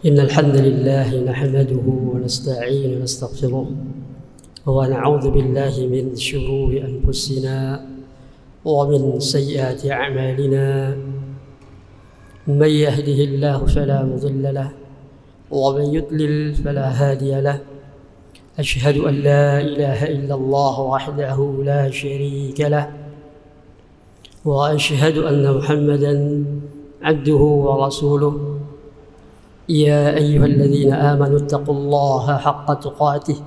إن الحمد لله نحمده ونستعين ونستغفره ونعوذ بالله من شرور أنفسنا ومن سيئات أعمالنا من يهده الله فلا مضل له ومن يضلل فلا هادي له أشهد أن لا إله إلا الله وحده لا شريك له وأشهد أن محمدا عبده ورسوله يا أيها الذين آمنوا اتقوا الله حق تقاته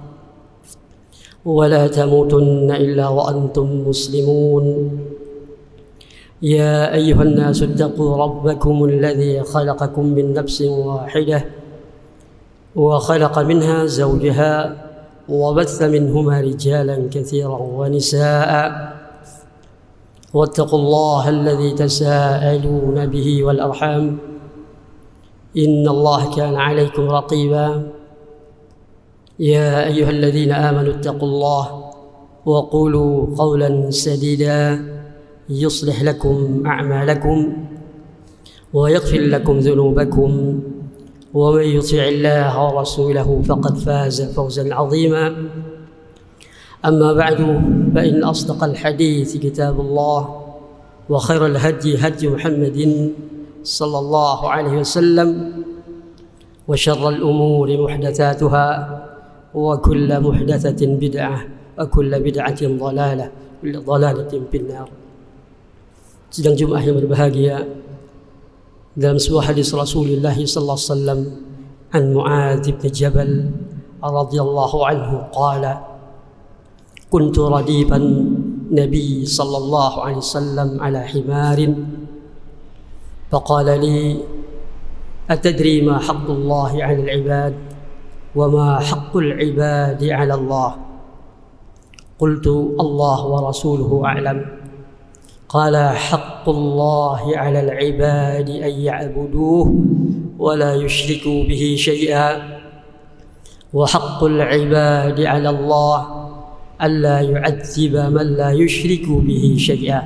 ولا تموتن إلا وأنتم مسلمون يا أيها الناس اتقوا ربكم الذي خلقكم من نفس واحدة وخلق منها زوجها وبث منهما رجالا كثيرا ونساء واتقوا الله الذي تساءلون به والأرحام إن الله كان عليكم رقيبا يا أيها الذين آمنوا اتقوا الله وقولوا قولا سديدا يصلح لكم أعمالكم ويغفر لكم ذنوبكم ومن يطع الله ورسوله فقد فاز فوزا عظيما أما بعد فإن أصدق الحديث كتاب الله وخير الهدي هدي محمد صلى الله عليه وسلم وشر الأمور محدثاتها وكل محدثة بدعة وكل بدعة ضلالة كل ضلالة في النار. Sidang Jumat yang berbahagia, dalam sebuah hadis Rasulullah sallallahu alaihi wasallam an Mu'adz bin Jabal radhiyallahu anhu qala kuntu radiban nabi sallallahu alaihi wasallam ala himarin فقال لي أتدري ما حق الله على العباد وما حق العباد على الله قلت الله ورسوله أعلم قال حق الله على العباد أن يعبدوه ولا يشركوا به شيئا وحق العباد على الله ألا يعذب من لا يشرك به شيئا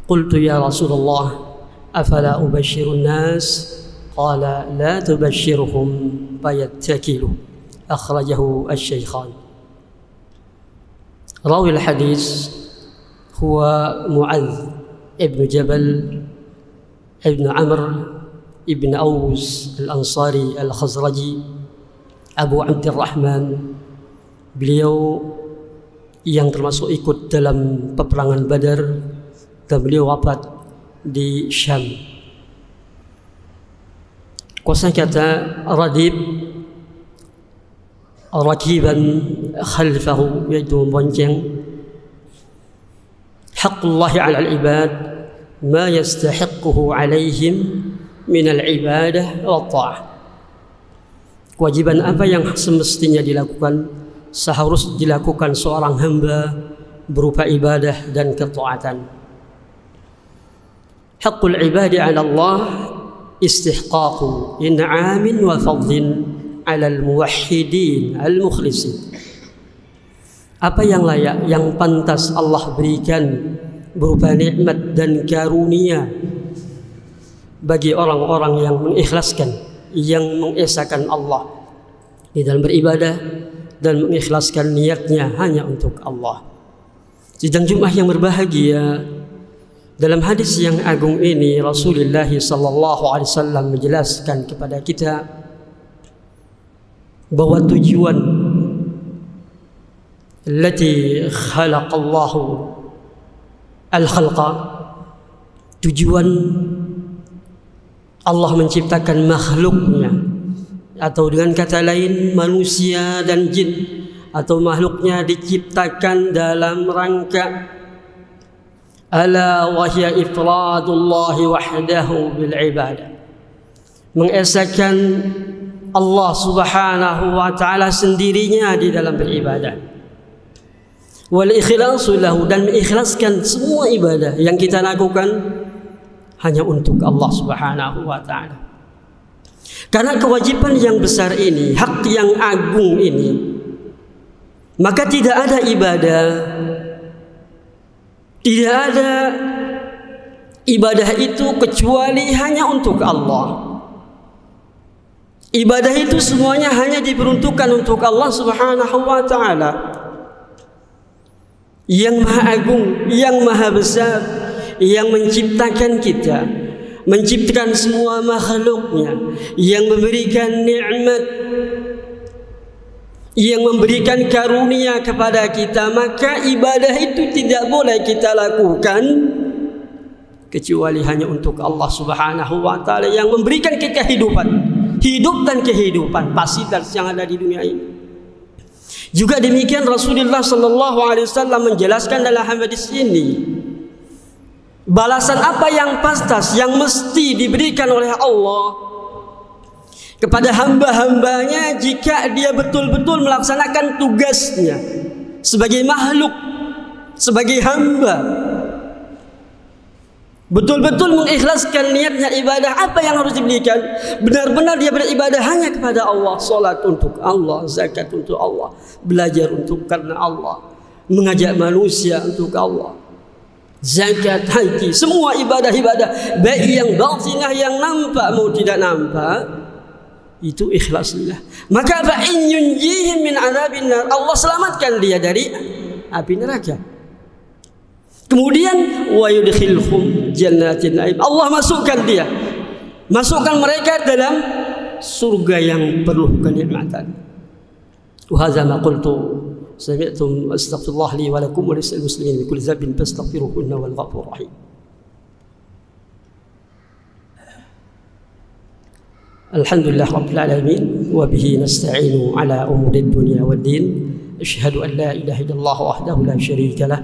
قلت يا رسول الله أفلا أبشر الناس قال لا تبشرهم فيتكلوا أخرجه الشيخان. راوي الحديث هو معاذ ابن جبل ابن عمرو ابن أوس الأنصاري الخزرجي Abu Abdurrahman. Beliau yang termasuk ikut dalam peperangan Badar dan beliau wafat di Syam. Kosakata radib rakiban khalfahu, yaitu membonceng. Haqqullah 'ala al-ibad ma yastahiqquhu 'alaihim min al-ibadah wa ta'ah. Kewajiban apa yang semestinya dilakukan, seharusnya dilakukan seorang hamba berupa ibadah dan ketaatan. Haqqul ibadi 'ala Allah istihqaqu in'amin wa fadlin 'ala al-muwahhidin al-mukhlisin. Apa yang layak, yang pantas Allah berikan berupa nikmat dan karunia bagi orang-orang yang mengikhlaskan, yang mengesahkan Allah di dalam beribadah dan mengikhlaskan niatnya hanya untuk Allah. Sidang Jumat yang berbahagia, dalam hadis yang agung ini Rasulullah sallallahu alaihi wasallam menjelaskan kepada kita bahwa tujuan allati khalaqallahu al-khalqa, tujuan Allah menciptakan makhluknya, atau dengan kata lain manusia dan jin, atau makhluknya diciptakan dalam rangka ala wahya ifradullah wahdahu bil ibadah, mengesahkan Allah subhanahu wa ta'ala sendirinya di dalam beribadah, wal ikhlasu lahu, dan mengikhlaskan semua ibadah yang kita lakukan hanya untuk Allah subhanahu wa ta'ala. Karena kewajiban yang besar ini, hak yang agung ini, maka tidak ada ibadah, tidak ada ibadah itu kecuali hanya untuk Allah. Ibadah itu semuanya hanya diperuntukkan untuk Allah Subhanahu wa ta'ala yang maha agung, yang maha besar, yang menciptakan kita, menciptakan semua makhluknya, yang memberikan nikmat, yang memberikan karunia kepada kita. Maka ibadah itu tidak boleh kita lakukan kecuali hanya untuk Allah Subhanahu wa ta'ala yang memberikan kita kehidupan, hidup dan kehidupan pasti yang ada di dunia ini. Juga demikian Rasulullah sallallahu alaihi wasallam menjelaskan dalam hadis ini, balasan apa yang pantas, yang mesti diberikan oleh Allah kepada hamba-hambanya jika dia betul-betul melaksanakan tugasnya sebagai makhluk, sebagai hamba, betul-betul mengikhlaskan niatnya ibadah. Apa yang harus diberikan? Benar-benar dia beribadah hanya kepada Allah. Salat untuk Allah, zakat untuk Allah, belajar untuk karena Allah, mengajak manusia untuk Allah, zakat, haji, semua ibadah-ibadah baik yang batinah, yang nampak mau tidak nampak, itu ikhlaslah. Maka fa in yunjihim min adzabin nar, Allah selamatkan dia dari api neraka. Kemudian wa yudkhilhum jannatin na'im, Allah masukkan dia, masukkan mereka dalam surga yang penuh kenikmatan. Wa hadza ma qultu sami'tum astaghfirullah li wa lakum wa lisal muslimin bi kulli dhanbin fastaghfiruhu innahu huwal ghafurur rahim. Alhamdulillah rabbil alamin wa bihi nasta'inu ala umurid dunya wad din. Asyhadu an la ilaha illallah wahdahu la syarika lah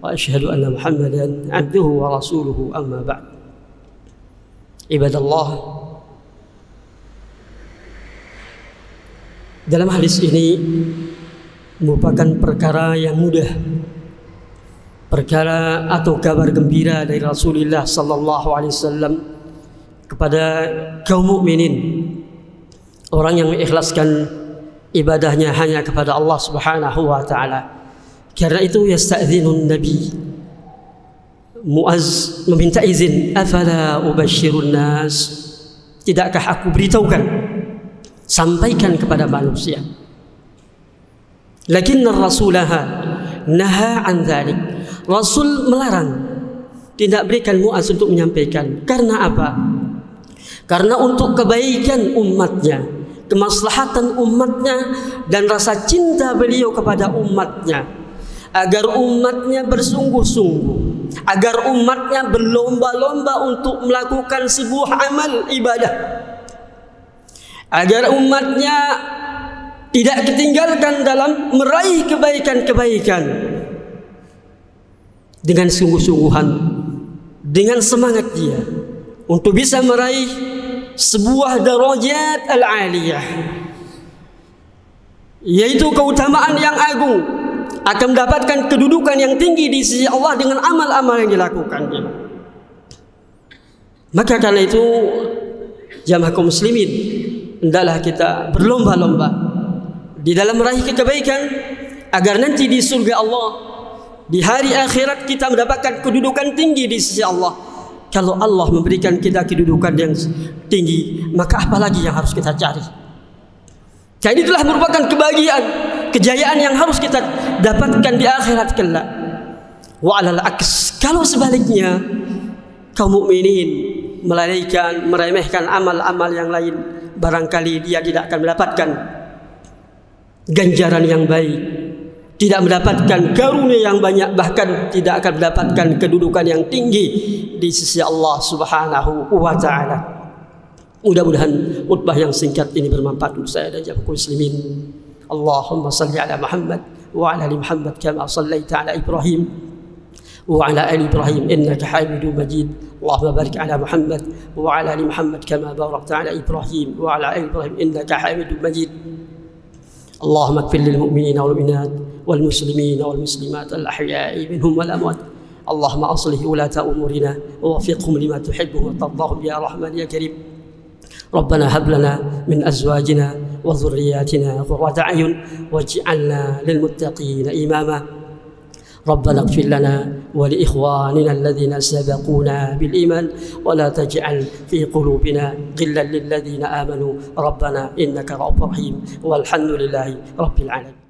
wa asyhadu anna Muhammadan abduhu wa rasuluhu, amma ba'd. Ibadallah, dalam hadis ini merupakan perkara yang mudah, perkara atau kabar gembira dari Rasulullah sallallahu alaihi wasallam kepada kaum mukminin, orang yang mengikhlaskan ibadahnya hanya kepada Allah Subhanahu wa taala. Karena itu yasta'dzinun Nabi, Muaz meminta izin, afala ubashirun nas, tidakkah aku beritahukan, sampaikan kepada manusia. Lakinna rasulaha naha an dzalik, Rasul melarang, tidak berikan Muaz untuk menyampaikan. Karena apa? Karena untuk kebaikan umatnya, kemaslahatan umatnya, dan rasa cinta beliau kepada umatnya, agar umatnya bersungguh-sungguh, agar umatnya berlomba-lomba untuk melakukan sebuah amal ibadah, agar umatnya tidak ketinggalkan dalam meraih kebaikan-kebaikan dengan sungguh-sungguhan, dengan semangat dia untuk bisa meraih sebuah darajat al-aliyah, yaitu keutamaan yang agung, akan mendapatkan kedudukan yang tinggi di sisi Allah dengan amal-amal yang dilakukannya. Maka karena itu jamaah kaum muslimin, hendaklah kita berlomba-lomba di dalam meraih kebaikan agar nanti di surga Allah, di hari akhirat, kita mendapatkan kedudukan tinggi di sisi Allah. Kalau Allah memberikan kita kedudukan yang tinggi, maka apa lagi yang harus kita cari? Jadi itulah merupakan kebahagiaan, kejayaan yang harus kita dapatkan di akhirat kelak. Wa alal aks, kalau sebaliknya kaum mukminin melalaikan, meremehkan amal-amal yang lain, barangkali dia tidak akan mendapatkan ganjaran yang baik, tidak mendapatkan karunia yang banyak, bahkan tidak akan mendapatkan kedudukan yang tinggi di sisi Allah Subhanahu wa ta'ala. Mudah-mudahan khutbah yang singkat ini bermanfaat untuk saya dan jamaah muslimin. Allahumma salli ala Muhammad wa ala ali Muhammad kama sallaita ala Ibrahim wa ala ali Ibrahim innaka Hamidum Majid. Allahumma barik ala Muhammad wa ala ali Muhammad kama barakta ala Ibrahim wa ala ali Ibrahim innaka Hamidum Majid. Allahumma ighfir lil mu'minina wal mu'minat wal muslimina wal muslimat al ahya'i minhum wal amwat. Allahumma aslih ulata umurina wa waffiqhum lima tuhibbu wa tardahum ya Rahman ya Karim. ربنا هب لنا من أزواجنا وذرياتنا قرة أعين واجعلنا للمتقين إماما ربنا اغفر لنا ولإخواننا الذين سبقونا بالإيمان ولا تجعل في قلوبنا غلا للذين آمنوا ربنا إنك رؤوف رحيم والحمد لله رب العالمين.